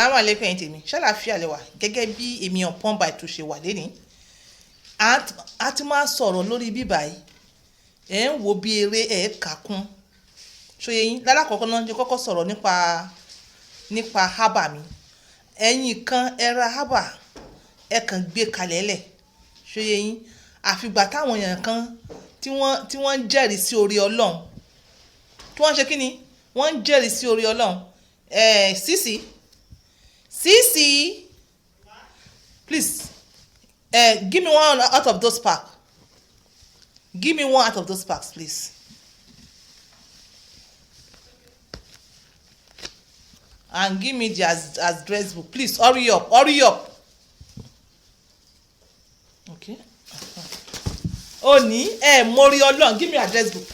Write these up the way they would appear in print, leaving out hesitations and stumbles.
àwọn àlékún ẹ̀yìn tèmi ṣàlàáfíà lẹ́wà gẹ́gẹ́ bí èmi ọ̀pọ̀n báyìí tó ṣe wà lẹ́ni a ti máa sọ̀rọ̀ lórí bíbá yìí ẹ̀ ń wo bí eré ẹ̀ kàkún ṣòye yín lálákọ̀ọ́kọ́ náà jẹ́ kọ́kọ́ sọ̀rọ̀ nípa hábà mi ẹ̀yin kan ẹ̀ra hábà ẹ̀ kàn gbé kalẹ̀ lẹ̀ ṣòye yín àfìgbà táwọn èèyàn kan tí wọ́n ń jẹ́rìí sí orí ọlọ́run tí wọ́n ṣe kí ni wọ́n ń jẹ́rìí sí orí ọlọ́run Sisi, please, give me one out of those packs. Give me one out of those packs, please. And give me the address book, please. Hurry up, hurry up. Okay. Oni, Mori Olong, give me address book.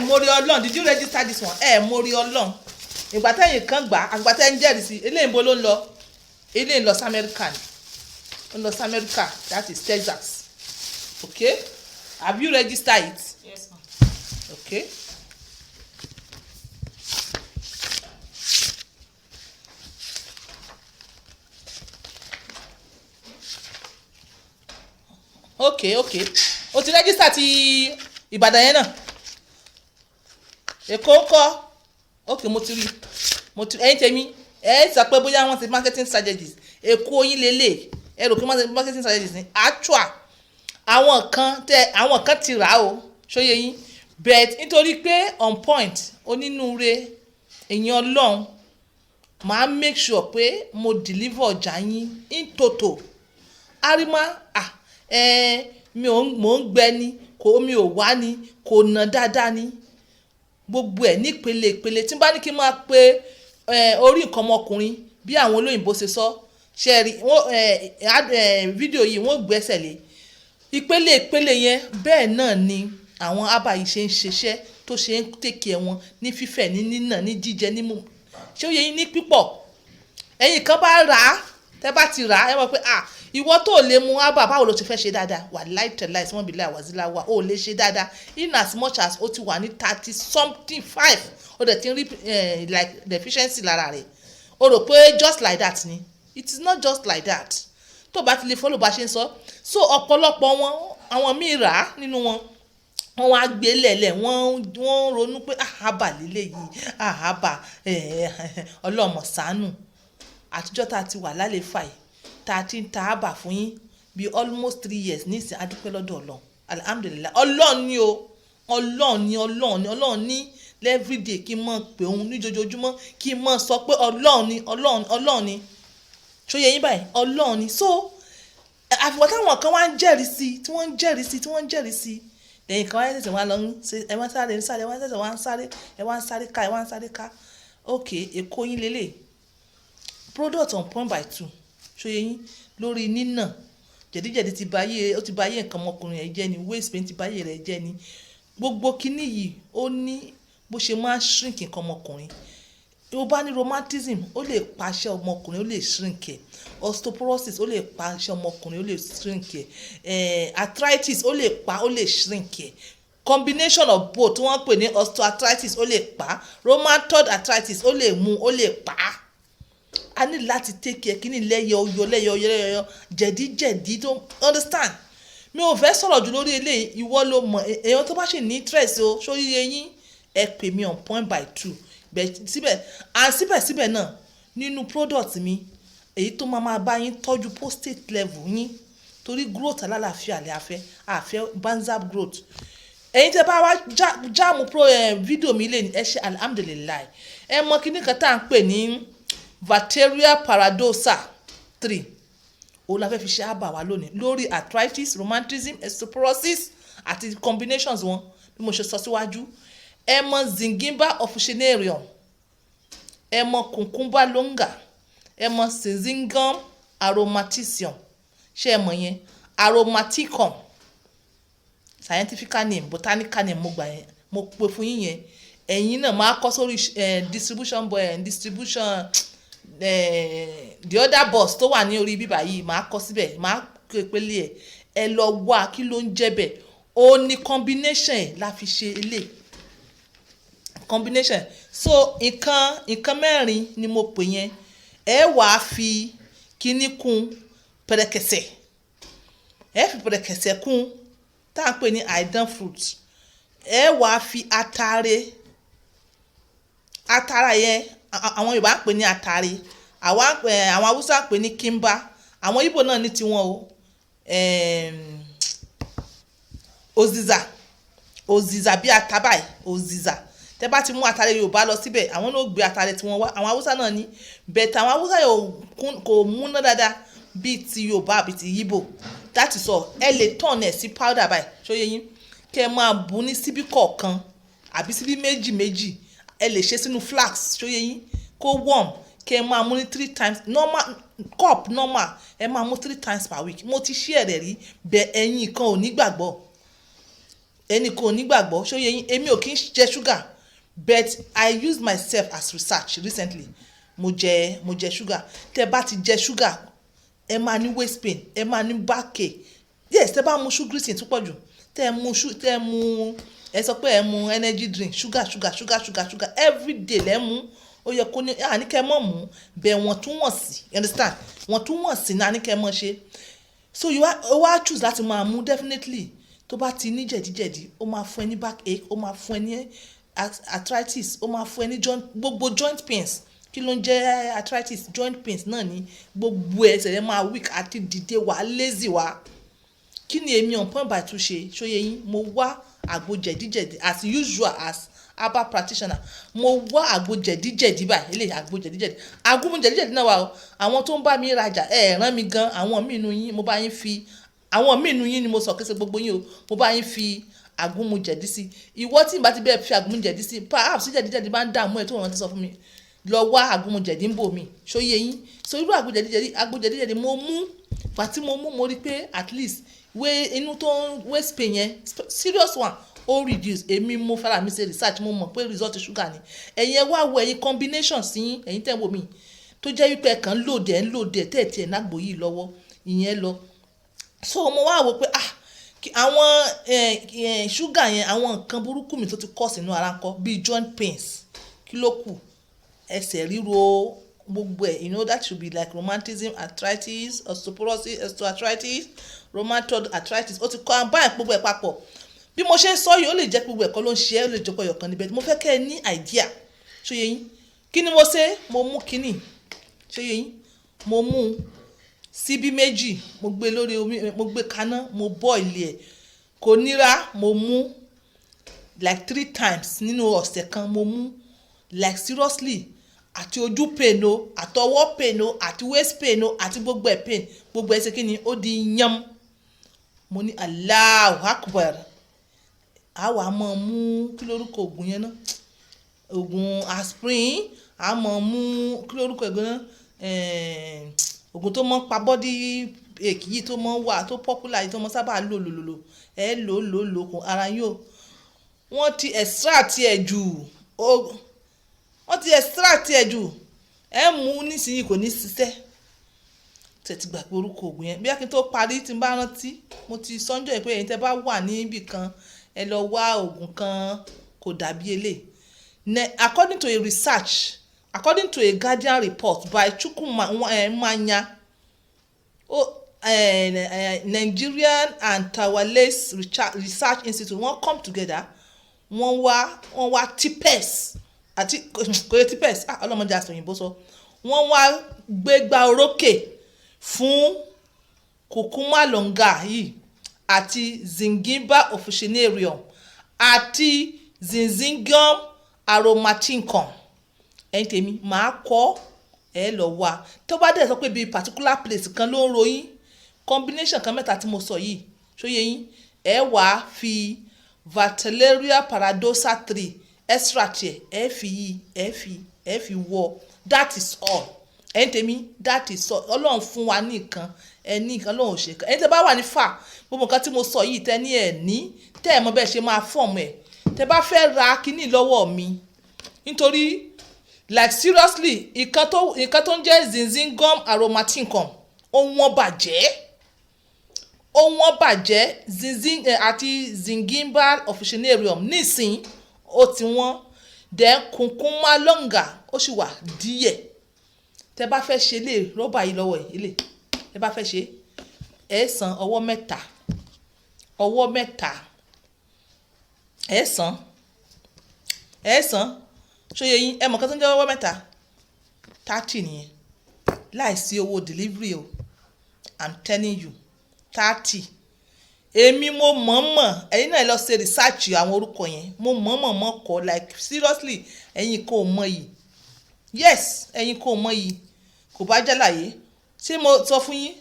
Mori Olong, did you register this one? Mori Olong. Ìgbà tẹ́yìn kan gbà àgbà tẹ́yìn jẹ́rìí sí eléyìí bó ló ń lọ eléyìí lọ sí America ni ó ń lọ sí America, that is Texas. Okay, have you registered it? Yes, ma'am. Okay. Okay o ti register ti Ìbàdàn yẹn náà Èkó ńkọ́. Okay, mo ti rí ẹ̀yin tèmi sọ pé bóyá wọ́n ti marketing strategies Èkó yín lélẹ̀ ẹ rò pé wọ́n ti marketing strategies ní actual àwọn kan ti rà o ṣóyè yín but nítorí pé on point onínúure èèyàn Ọlọ́run máa make sure pé mo deliver ọjà yín in toto arima mò ń gbẹ ni mi ò wá ni kò ná dáadáa ni gbogbo ẹ̀ nípele ìpele tí n bá ní kí n máa pe orí nǹkan ọmọkùnrin bí àwọn olóyìnbó ṣe sọ ṣe rí fídíò yìí wọ́n gbẹ́sẹ̀ lé ìpele ìpele yẹn bẹ́ẹ̀ náà ni àwọn ábà yìí ṣe ń ṣiṣẹ́ tó ṣe ń tèkì ẹ̀ wọn ní fífẹ̀ ní nínà ní jíjẹ ní mú ṣé ó yẹ yín ní pípọ̀ ẹ̀yin kan bá rà á tẹ́ bá ti rà á ẹ mọ̀ pé ìwọ tó lè mu ábà báwo ló ti fẹ́ ṣe dáadáa wà láìtẹ̀láì tí wọ́n bí láìwàzílà wà ó lè ṣe dáadáa in as much as ó ti wà ní 30-something-5 ó dẹ̀ ti ń rí like deficiency lára rẹ̀ ó rò pé just like that ni it is not just like that tó bá ti lè follow bá ṣe ń sọ so ọ̀pọ̀lọpọ̀ wọn àwọn míì rà á nínú wọn wọ́n wá gbé lẹ̀lẹ̀ wọ́n ronú pé àhábà lélẹ̀ yìí àhábà ọlọ́mọ ṣàánú àtijọ́ tá a ti wà lálẹ́ fà yìí tá a ti ń ta ábà fún yín bí almost 3 years nísìn adúpẹ́ lọ́dọ̀ Ọlọ́run alhamdulilayi Ọlọ́run ní everyday kí n mọ̀ pé òun níjojoojúmọ́ kí n mọ̀ sọ pé Ọlọ́run ni ṣóyè yín báyìí Ọlọ́run ni so àfìwọ́ táwọn kan wá ń jẹ́rìí sí tí wọ́n ń jẹ́rìí sí lẹ́yìn kan wáyé tẹ̀sán wá lọ ẹ wá ń sáré ká ok Èkó yín lélẹ̀ product on point by 2 ṣòye yín lórí nínà jẹ̀díjẹ̀dí ti báyé nǹkan ọmọkùnrin rẹ̀ jẹ́ ni waist pain ti báyé rẹ̀ jẹ́ ni gbogbo kinní yìí ó ní bó ṣe máa ń shrink nǹkan ọmọkùnrin ó bá ní romantism ó lè paṣẹ ọmọkùnrin ó lè shrink ẹ osteoporosis ó lè paṣẹ ọmọkùnrin ó lè shrink ẹ arthritis ó lè shrink ẹ combination of both tí wọ́n pè ní osteoarthritis ó lè pa rheumatoid arthritis ó lè mú ó lè pa á a ní láti take care kíní lẹ́yọ jẹ̀díjẹ̀dí tó understand mi ò fẹ́ sọ̀rọ̀ jù lórí eléyìí ìwọ ló mọ̀ èèyàn tó bá ṣe ní interest o sórí eyín ẹ pè mí on point by 2 síbẹ̀síbẹ̀ náà nínú product mi èyí tó máa bá yín tọ́jú prostate level yín torí growth alálàáfíà lè àfẹ́ banzab growth ẹ̀yin tẹ́ bá wá jáàmù fídíò mi lè ní ẹ ṣe alhamdulilayi ẹ mọ kíní kan tá à ń pè ní Viteria paradoxa 3 òun la fẹ́ fi ṣe àbà wa lónìí lórí arthritis rheumatism osteoporosis àti combinations wọn bí mo ṣe sọ síwájú ẹ mọ zingimba officinarium ẹ mọ cucumber longa ẹ mọ syzygium aromaticum ṣé ẹ mọ yẹn aromaticum scientific name botanical name mo gbà yẹn mo pè fún yín yẹn ẹ̀yin náà máa kọ sórí distribution the other boss tó wà ní orí bíbá yìí máa kọ síbẹ̀ máa pèpele ẹ lọ wá kí ló ń jẹ́ bẹ̀ ó ní combination ẹ̀ la fi ṣe ilé combination so nǹkan mẹ́rin ni mo pè yẹn ẹ wá fi kíní kún pẹ̀rẹ̀kẹ̀sẹ̀, ẹ fi pẹ̀rẹ̀kẹ̀sẹ̀ kún tá à ń pè ní àìdán fruit, ẹ wá fi atare yẹn àwọn Yorùbá ń pè ní atare, àwọn Haúsá ń pè ní kimba, àwọn Ìgbò náà ní tiwọn o, òzìzà bí atabai òzìzà. Tẹ́ bá ti mú atare Yorùbá lọ síbẹ̀ àwọn náà gbé atare tí wọ́n wá, àwọn Haúsá náà ní bẹ̀tẹ̀ àwọn Haúsá kò múná dáadáa bíi ti Yorùbá àbí ti Ìgbò. That is all. Ẹ lè turn ẹ̀ sí powder báyìí ṣóyé yín, kẹ́ ẹ máa bù ní síbí kọ̀ọ̀kan àbí síbí méjì, ẹ lè ṣe sínú flask ṣóyé yín kó warm, kẹ́ ẹ máa mú ní 3 times normal cup normal, ẹ máa mú 3 times per week. Mo ti share rẹ̀ rí bẹ́ẹ̀ ẹ̀yin kan ò ní gbàgbọ́, ṣóyé yín. Èmi ò kí ń jẹ sugar but I use myself as research recently. Mo jẹ sugar. Tẹ́ bá ti jẹ sugar ẹ máa ní waist pain, ẹ máa ní backache. Yes, tẹ́ bá mu sugar sí tó pọ̀ jù, ẹ sọ pé ẹ mu energy drink sugar every day lẹ́ mú, ó yẹ kó ní àníkẹ́ mọ̀ mú bẹ́ẹ̀ wọ́n tún wọ̀n sí, understand, wọ́n tún wọ̀n sí ní àníkẹ́ mọ̀ ṣe. So ó wá choose láti máa mú definitely. Tó bá ti ní jẹ̀díjẹ̀dí ó máa fún ẹ ní backache, ó máa fún ẹ ní arthritis, ó máa fún ẹ ní gbogbo joint pains. Kí ló ń jẹ́ arthritis? Joint pains náà ni gbogbo ẹsẹ̀ rẹ máa weak àti dìde wá lazy wá. Kí ni èmi on point by two ṣe ṣóyé yín? Mo wá àgbo jẹ̀díjẹ̀dí as usual as herbal practitioner. Mo wá àgbo jẹ̀díjẹ̀dí báyìí, eléyìí àgbo jẹ̀díjẹ̀dí. Àgbo jẹ̀díjẹ̀dí náà wà o. Àwọn tó ń bá mi rajà rán mi gan, àwọn míì nínú yín mo bá yín fi, àwọn míì nínú yín ni mo sọ kí ṣe gbogbo yín o, mo bá yín fi àgúnmu jẹ̀dí sí. Ìwọ tí n bá ti bẹ́ẹ̀ fi àgúnmu jẹ̀dí sí, perhaps jẹ̀díjẹ̀dí bá ń dààmú ẹ̀ tó wọ́n ti sọ fún mi, lọ wá àgúnmu jẹ̀dí ń bò mí ṣóyé yín. So irú àgbo jẹ̀díjẹ̀dí mo mú, pàtí mo rí pé at least inú tó ń waist pain yẹn serious one ó reduce. Èmi mo fara mi ṣe research, mo mọ̀ pé result sugar ni. Ẹ̀yin ẹ wá wo ẹ̀yin combination sí ẹ̀yin tẹ́ ń wò mí tó jẹ́ wípé ẹ kàn ń lòdì tẹ́ẹ̀tì ẹ̀ nágbò yìí lọ́wọ́ ìyẹn lọ. So mo wá wò pé àwọn sugar yẹn àwọn nǹkan burúkú mi tó ti kọ́ sínú ara ńkọ́ bíi joint pains, kí ló kù, ẹsẹ̀ ríro, gbogbo ẹ̀, that should be like rheumatism, arthritis, osteoporosis, osteoarthritis, rheumatoid arthritis. Ó ti kọ́ àbáyé gbogbo ẹ̀ papọ̀. Bí mo ṣe ń sọ yìí ó lè jẹ́ gbogbo ẹ̀kọ́ ló ń ṣe é, ó lè jẹ́ pé ọ̀kan níbẹ̀. Mo fẹ́ kẹ́ ẹ ní idea ṣóyé yín. Kí ni mo ṣe? Mo mú kíní ṣóyé yín, mo mú síbí méjì, mo gbé lórí omi, mo gbé kaná, mo boil ẹ̀, kò nira. Mo mú like 3 times nínú ọ̀sẹ̀ kan. Mo mú like seriously, àti ojú pain o, àtọwọ́ pain o, àti waist pain o, àti gbogbo ẹ̀ pain, gbogbo ẹ̀ ṣe kí ni ó di yán. Mo ní Allahu Akbar. Àwa máa mú kí lórúkọ ògùn yẹn náà, ògùn aspirin. A máa mú kí lórúkọ ẹ̀gbọ́n náà, ògùn tó máa ń pa body ache yìí tó máa ń wà tó popular yìí tó máa ń sábà lò ẹ lò kún ara yóò. Wọ́n ti extract ẹ̀ jù, ẹ mú nísìnyí kò ní ṣiṣẹ́. Tẹ̀tí gbà pé orúkọ ògùn yẹn bí a kì í tó parí tí n bá rántí, mo ti sọ́njọ́ pé ẹ̀yin tẹ́ bá wà níbì kan ẹ lọ wá ògùn kan kò dàbí eléyìí. According to a research, according to a Guardian report by Chukwumanya, Nigerian and Taiwanese Research Institute, wọ́n come together, wọ́n wá tipes àti kòye tipes ọlọ́mọdé àti òyìnbó sọ, wọ́n wá gbégbá orókè fún kùkúmà longa yìí àti zingiber officinarium àti zinzingum aromaticum. Ẹ̀yin tèmi màá kọ́ ẹ lọ wá. Tó bá dẹ̀ sọ pé bíi particular place kan ló ń ròyìn, combination kan mẹ́ta tí mo sọ yìí ṣóyé yín, ẹ wá fi Vatilaria paradoxa 3 extract ẹ fi wọ. That is all. Ẹ̀yin tèmi that is all. Ọlọ́run fún wa ní nǹkan, ẹ ní nǹkan Ọlọ́run ò ṣe kan. Ẹ̀yin tẹ́ bá wà ní fà gbogbo nǹkan tí mo sọ yìí tẹ́ ní ẹ̀ ní tẹ́ ẹ̀ mọ̀ bẹ́ẹ̀ ṣe máa fọ́ọ̀mù ẹ̀. Tẹ́ bá fẹ́ ra kíní lọ́wọ́ mi nítorí like seriously nǹkan tó ń jẹ́ zinzingum aromaticum wọ́n bàjẹ́ àti zingiber officinarium nísìn ó ti wọ́n. Then kùnkùnmá longa ó sì wà díẹ̀. tẹ́ bá fẹ́ ṣe lè rọ́bà yìí lọ́wọ́ yìí lè tẹ́ bá fẹ́ ṣe ẹ san ọwọ́ mẹ́ta ẹ san ṣóyè yín ẹ mọ̀ kán tó ń jẹ́ ọwọ́ mẹ́ta 30 nìyẹn láìsí owó delivery o I'm telling you 30 èmi mo mọ̀ọ́mọ̀ ẹ̀yin náà lọ ṣe research àwọn orúkọ yẹn mo mọ̀ọ́mọ̀ kọ́ like seriously ẹ̀yin kò mọ̀ yìí yes ẹ̀yin kò mọ̀ yìí kò bá jálàyé ṣé mo sọ fún yín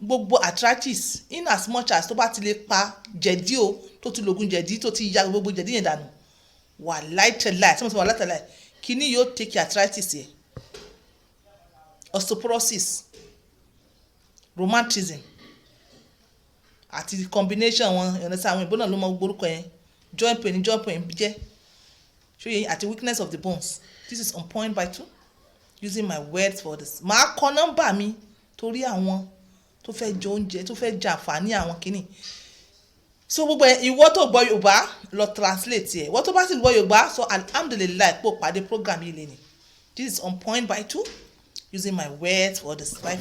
gbogbo arthritis in as much as tó bá ti lè pa jẹ̀dí o tó ti lògùn jẹ̀dí tó ti ya gbogbo jẹ̀dí yẹn dànù wà láìtẹ̀láì tí mo sọ wà láìtẹ̀láì kíní yóò take arthritis yẹn osteoporosis rheumatism àti combination wọn ìrìnsẹ̀ àwọn ìbọn náà ló mọ gbórúkọ yẹn joint pain jẹ́ ṣóyè àti weakness of the bones this is on point by 2 using my words for this màá kọ nọ́mbà mi torí àwọn tó fẹ́ jẹ oúnjẹ tó fẹ́ jẹ àǹfààní àwọn kìíní so gbogbo ìwọ tó gbọ́ Yorùbá lọ translate ẹ̀ ìwọ tó bá sì gbọ́ Yorùbá so alhamdulilayi pò pàdé program yìí lẹ́nu this is on point by 2 using my words for this life.